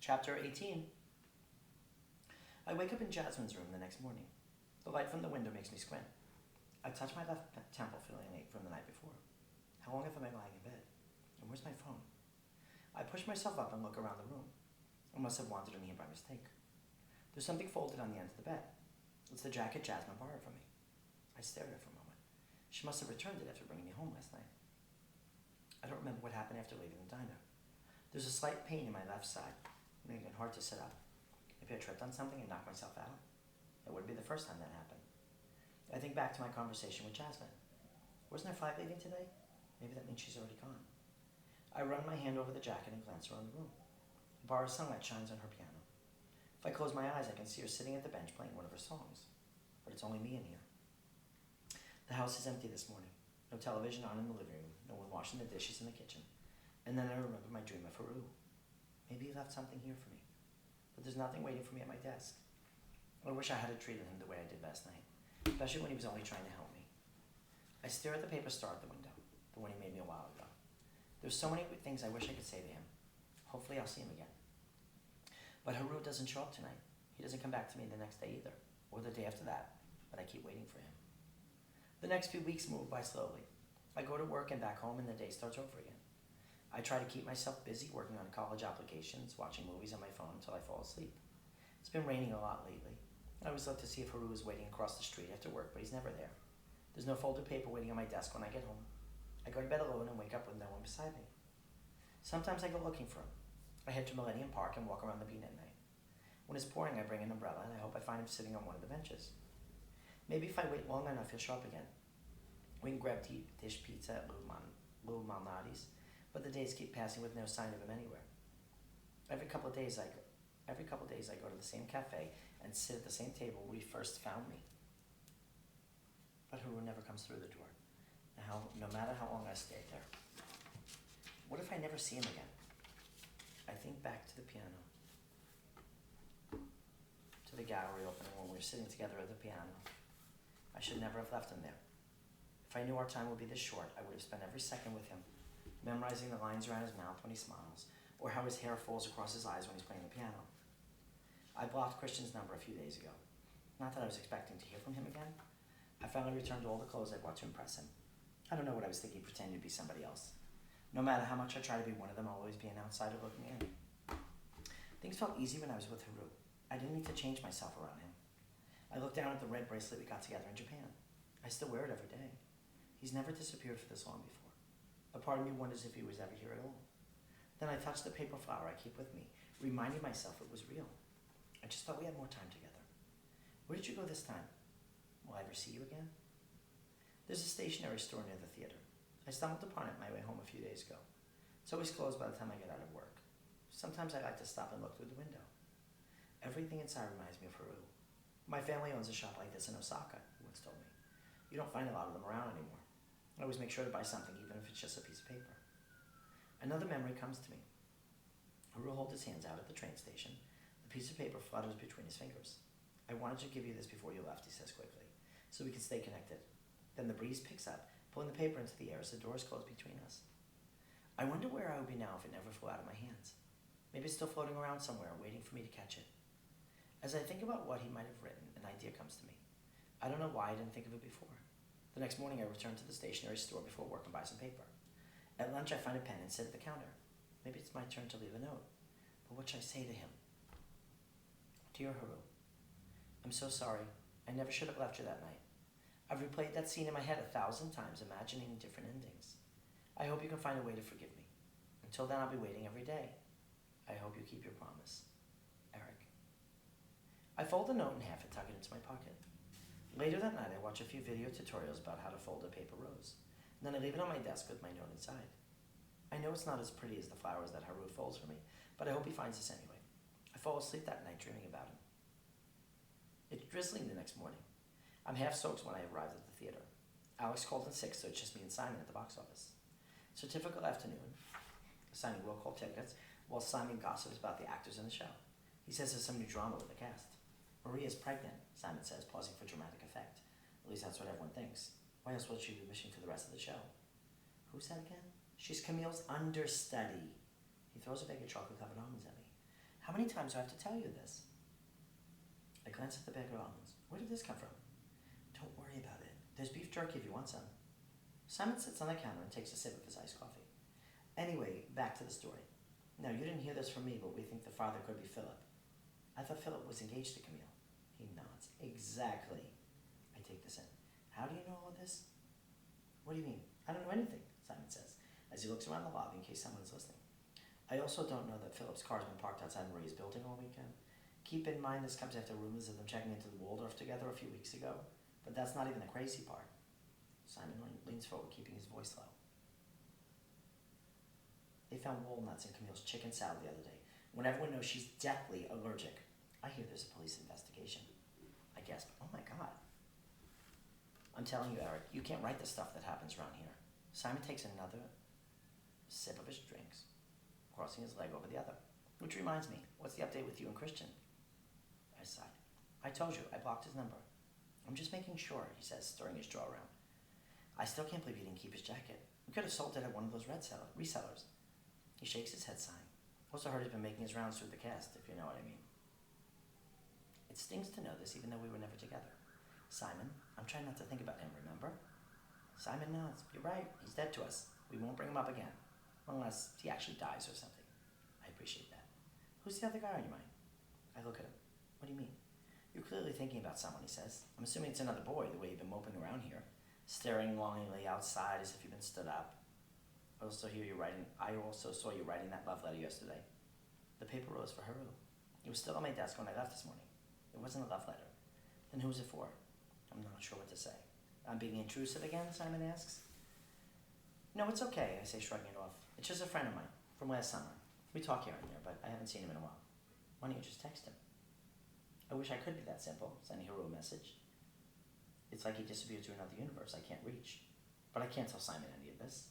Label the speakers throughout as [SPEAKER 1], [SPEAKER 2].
[SPEAKER 1] Chapter 18. I wake up in Jasmine's room the next morning. The light from the window makes me squint. I touch my left temple, feeling ache from the night before. How long have I been lying in bed? And where's my phone? I push myself up and look around the room. I must have wandered in here by mistake. There's something folded on the end of the bed. It's the jacket Jasmine borrowed from me. I stare at it for a moment. She must have returned it after bringing me home last night. I don't remember what happened after leaving the diner. There's a slight pain in my left side, making it hard to sit up. Maybe I tripped on something and knocked myself out. That wouldn't be the first time that happened. I think back to my conversation with Jasmine. Wasn't her flight leaving today? Maybe that means she's already gone. I run my hand over the jacket and glance around the room. A bar of sunlight shines on her piano. If I close my eyes, I can see her sitting at the bench playing one of her songs. But it's only me in here. The house is empty this morning. No television on in the living room. No one washing the dishes in the kitchen. And then I remember my dream of Haru. Maybe he left something here for me. But there's nothing waiting for me at my desk. I wish I had treated him the way I did last night, especially when he was only trying to help me. I stare at the paper star at the window, the one he made me a while ago. There's so many things I wish I could say to him. Hopefully I'll see him again. But Haru doesn't show up tonight. He doesn't come back to me the next day either, or the day after that, but I keep waiting for him. The next few weeks move by slowly. I go to work and back home and the day starts over again. I try to keep myself busy working on college applications, watching movies on my phone until I fall asleep. It's been raining a lot lately. I always look to see if Haru is waiting across the street after work, but he's never there. There's no folded paper waiting on my desk when I get home. I go to bed alone and wake up with no one beside me. Sometimes I go looking for him. I head to Millennium Park and walk around the bean at night. When it's pouring, I bring an umbrella and I hope I find him sitting on one of the benches. Maybe if I wait long enough, he'll show up again. We can grab dish pizza at Lou Malnati's, but the days keep passing with no sign of him anywhere. Every couple of days I go to the same cafe and sit at the same table where he first found me. But Haru never comes through the door, no matter how long I stay there. What if I never see him again? I think back to the piano, to the gallery opening when we were sitting together at the piano. I should never have left him there. If I knew our time would be this short, I would have spent every second with him, memorizing the lines around his mouth when he smiles, or how his hair falls across his eyes when he's playing the piano. I blocked Christian's number a few days ago. Not that I was expecting to hear from him again. I finally returned all the clothes I bought to impress him. I don't know what I was thinking, pretending to be somebody else. No matter how much I try to be one of them, I'll always be an outsider looking in. Things felt easy when I was with Haru. I didn't need to change myself around him. I looked down at the red bracelet we got together in Japan. I still wear it every day. He's never disappeared for this long before. A part of me wonders if he was ever here at all. Then I touched the paper flower I keep with me, reminding myself it was real. I just thought we had more time together. Where did you go this time? Will I ever see you again? There's a stationery store near the theater. I stumbled upon it my way home a few days ago. It's always closed by the time I get out of work. Sometimes I like to stop and look through the window. Everything inside reminds me of Haru. My family owns a shop like this in Osaka, he once told me. You don't find a lot of them around anymore. I always make sure to buy something, even if it's just a piece of paper. Another memory comes to me. Haru holds his hands out at the train station. The piece of paper flutters between his fingers. I wanted to give you this before you left, he says quickly, so we can stay connected. Then the breeze picks up, pulling the paper into the air as the doors close between us. I wonder where I would be now if it never flew out of my hands. Maybe it's still floating around somewhere, waiting for me to catch it. As I think about what he might have written, an idea comes to me. I don't know why I didn't think of it before. The next morning I return to the stationery store before work and buy some paper. At lunch I find a pen and sit at the counter. Maybe it's my turn to leave a note. But what should I say to him? Dear Haru, I'm so sorry. I never should have left you that night. I've replayed that scene in my head 1,000 times, imagining different endings. I hope you can find a way to forgive me. Until then, I'll be waiting every day. I hope you keep your promise. Eric. I fold the note in half and tuck it into my pocket. Later that night, I watch a few video tutorials about how to fold a paper rose. And then I leave it on my desk with my note inside. I know it's not as pretty as the flowers that Haru folds for me, but I hope he finds this anyway. I fall asleep that night dreaming about him. It's drizzling the next morning. I'm half soaked when I arrived at the theater. Alex called in sick, so it's just me and Simon at the box office. It's a typical afternoon. Simon will call tickets, while Simon gossips about the actors in the show. He says there's some new drama with the cast. Maria's pregnant, Simon says, pausing for dramatic effect. At least that's what everyone thinks. Why else would she be wishing for the rest of the show? Who's that again? She's Camille's understudy. He throws a bag of chocolate-covered almonds at me. How many times do I have to tell you this? I glance at the bag of almonds. Where did this come from? Don't worry about it. There's beef jerky if you want some. Simon sits on the counter and takes a sip of his iced coffee. Anyway, back to the story. Now, you didn't hear this from me, but we think the father could be Philip. I thought Philip was engaged to Camille. He nods. Exactly. I take this in. How do you know all this? What do you mean? I don't know anything, Simon says, as he looks around the lobby in case someone is listening. I also don't know that Philip's car's been parked outside Marie's building all weekend. Keep in mind this comes after rumors of them checking into the Waldorf together a few weeks ago, but that's not even the crazy part. Simon leans forward, keeping his voice low. They found walnuts in Camille's chicken salad the other day, when everyone knows she's deathly allergic. I hear there's a police investigation. I gasp, oh my God. I'm telling you, Eric, you can't write the stuff that happens around here. Simon takes another sip of his drinks, crossing his leg over the other. Which reminds me, what's the update with you and Christian? I sighed. I told you, I blocked his number. I'm just making sure, he says, stirring his jaw around. I still can't believe he didn't keep his jacket. We could have sold it at one of those resellers. He shakes his head, sighing. Also heard he's been making his rounds through the cast, if you know what I mean. It stings to know this, even though we were never together. Simon, I'm trying not to think about him, remember? Simon nods. You're right, he's dead to us. We won't bring him up again. Unless he actually dies or something. I appreciate that. Who's the other guy on your mind? I look at him. What do you mean? You're clearly thinking about someone, he says. I'm assuming it's another boy, the way you've been moping around here, staring longingly outside as if you've been stood up. I also saw you writing that love letter yesterday. The paper rose for Haru. It was still on my desk when I left this morning. It wasn't a love letter. Then who was it for? I'm not sure what to say. I'm being intrusive again, Simon asks. No, it's okay, I say, shrugging it off. It's just a friend of mine from last summer. We talk here and there, but I haven't seen him in a while. Why don't you just text him? I wish I could be that simple, sending Haru a message. It's like he disappeared to another universe I can't reach. But I can't tell Simon any of this.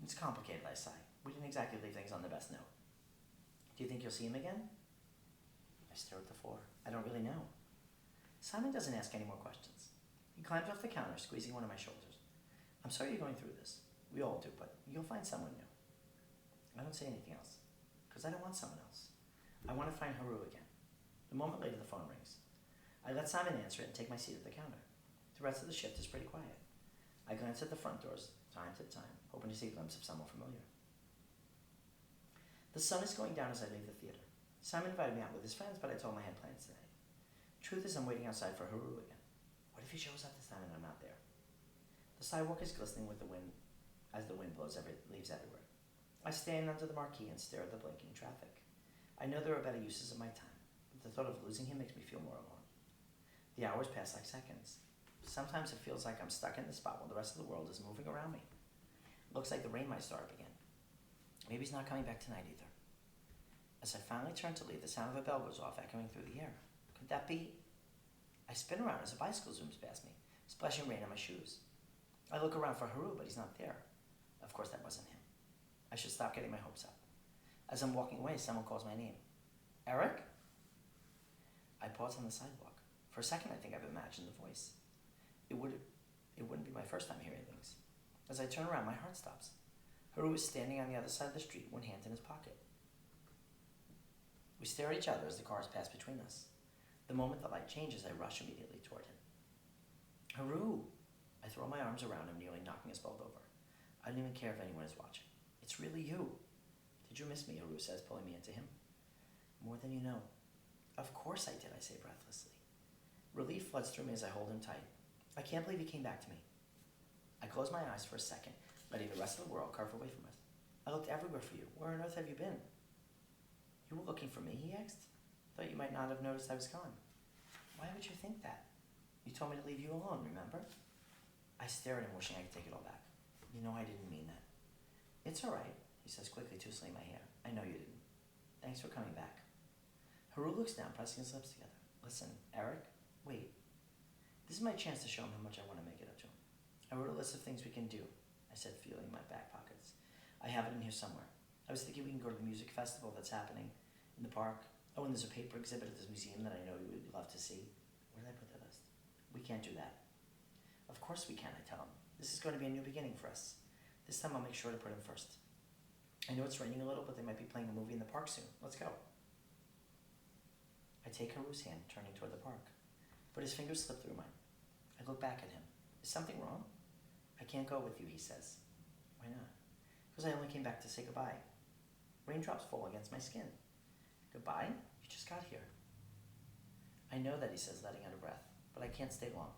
[SPEAKER 1] It's complicated, I sigh. We didn't exactly leave things on the best note. Do you think you'll see him again? I stare at the floor. I don't really know. Simon doesn't ask any more questions. He climbs off the counter, squeezing one of my shoulders. I'm sorry you're going through this. We all do, but you'll find someone new. I don't say anything else, because I don't want someone else. I want to find Haru again. A moment later, the phone rings. I let Simon answer it and take my seat at the counter. The rest of the shift is pretty quiet. I glance at the front doors, time to time, hoping to see a glimpse of someone familiar. The sun is going down as I leave the theater. Simon invited me out with his friends, but I told him I had plans today. Truth is, I'm waiting outside for Haru again. What if he shows up this time and I'm not there? The sidewalk is glistening with the wind as the wind blows leaves everywhere. I stand under the marquee and stare at the blinking traffic. I know there are better uses of my time, but the thought of losing him makes me feel more alone. The hours pass like seconds. Sometimes it feels like I'm stuck in the spot while the rest of the world is moving around me. Looks like the rain might start up again. Maybe he's not coming back tonight either. As I finally turn to leave, the sound of a bell goes off, echoing through the air. Could that be? I spin around as a bicycle zooms past me, splashing rain on my shoes. I look around for Haru, but he's not there. Of course, that wasn't him. I should stop getting my hopes up. As I'm walking away, someone calls my name. Eric? I pause on the sidewalk. For a second, I think I've imagined the voice. It wouldn't be my first time hearing things. As I turn around, my heart stops. Haru is standing on the other side of the street, one hand in his pocket. We stare at each other as the cars pass between us. The moment the light changes, I rush immediately toward him. Haru! I throw my arms around him, nearly knocking us both over. I don't even care if anyone is watching. It's really you. Did you miss me? Haru says, pulling me into him. More than you know. Of course I did, I say breathlessly. Relief floods through me as I hold him tight. I can't believe he came back to me. I close my eyes for a second, letting the rest of the world carve away from us. I looked everywhere for you. Where on earth have you been? You were looking for me, he asked. Thought you might not have noticed I was gone. Why would you think that? You told me to leave you alone, remember? I stare at him, wishing I could take it all back. You know I didn't mean that. It's all right, he says, quickly tootling my hair. I know you didn't. Thanks for coming back. Haru looks down, pressing his lips together. Listen, Eric, wait. This is my chance to show him how much I want to make it up to him. I wrote a list of things we can do, I said, feeling in my back pockets. I have it in here somewhere. I was thinking we can go to the music festival that's happening in the park. Oh, and there's a paper exhibit at this museum that I know you would love to see. Where did I put the list? We can't do that. Of course we can, I tell him. This is going to be a new beginning for us. This time I'll make sure to put him first. I know it's raining a little, but they might be playing a movie in the park soon. Let's go. I take Haru's hand, turning toward the park, but his fingers slip through mine. I look back at him. Is something wrong? I can't go with you, he says. Why not? Because I only came back to say goodbye. Raindrops fall against my skin. Goodbye? You just got here. I know that, he says, letting out a breath, but I can't stay long.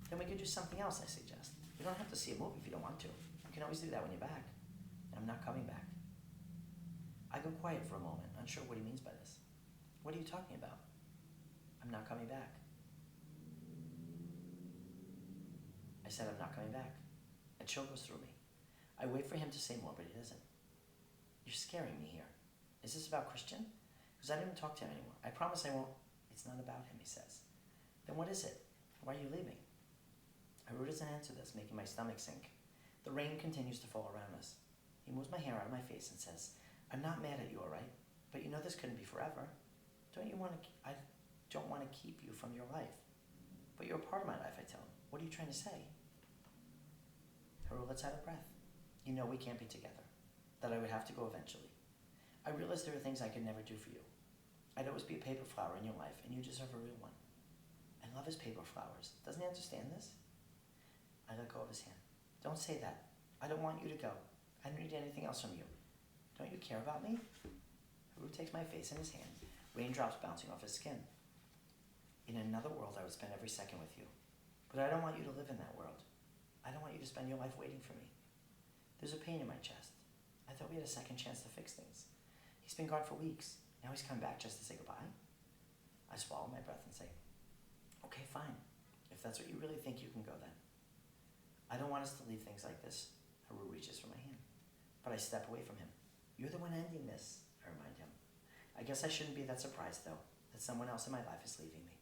[SPEAKER 1] Then we could do something else, I suggest. You don't have to see a movie if you don't want to. You can always do that when you're back. And I'm not coming back. I go quiet for a moment, unsure what he means by this. What are you talking about? I'm not coming back. I said I'm not coming back. A chill goes through me. I wait for him to say more, but he doesn't. You're scaring me here. Is this about Christian? Because I didn't talk to him anymore. I promise I won't. It's not about him, he says. Then what is it? Why are you leaving? Haru doesn't answer this, making my stomach sink. The rain continues to fall around us. He moves my hair out of my face and says, I'm not mad at you, all right? But you know this couldn't be forever. I don't want to keep you from your life. But you're a part of my life, I tell him. What are you trying to say? Haru lets out a breath. You know we can't be together. That I would have to go eventually. I realize there are things I could never do for you. I'd always be a paper flower in your life, and you deserve a real one. I love his paper flowers. Doesn't he understand this? I let go of his hand. Don't say that. I don't want you to go. I don't need anything else from you. Don't you care about me? Haru takes my face in his hand, raindrops bouncing off his skin. In another world, I would spend every second with you. But I don't want you to live in that world. I don't want you to spend your life waiting for me. There's a pain in my chest. I thought we had a second chance to fix things. He's been gone for weeks. Now he's come back just to say goodbye. I swallow my breath and say, okay, fine. If that's what you really think, you can go then. I don't want us to leave things like this. Haru reaches for my hand. But I step away from him. You're the one ending this, I remind him. I guess I shouldn't be that surprised, though, that someone else in my life is leaving me.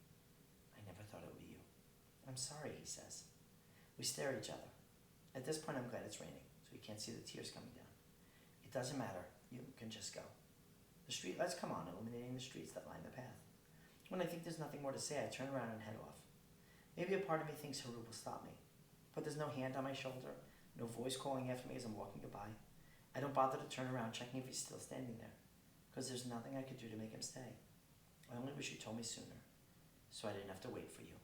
[SPEAKER 1] I never thought it would be you. I'm sorry, he says. We stare at each other. At this point, I'm glad it's raining, so we can't see the tears coming down. It doesn't matter. You can just go. The street lights come on, illuminating the streets that line the path. When I think there's nothing more to say, I turn around and head off. Maybe a part of me thinks Haru will stop me, but there's no hand on my shoulder, no voice calling after me as I'm walking goodbye. I don't bother to turn around checking if he's still standing there, because there's nothing I could do to make him stay. I only wish you told me sooner, so I didn't have to wait for you.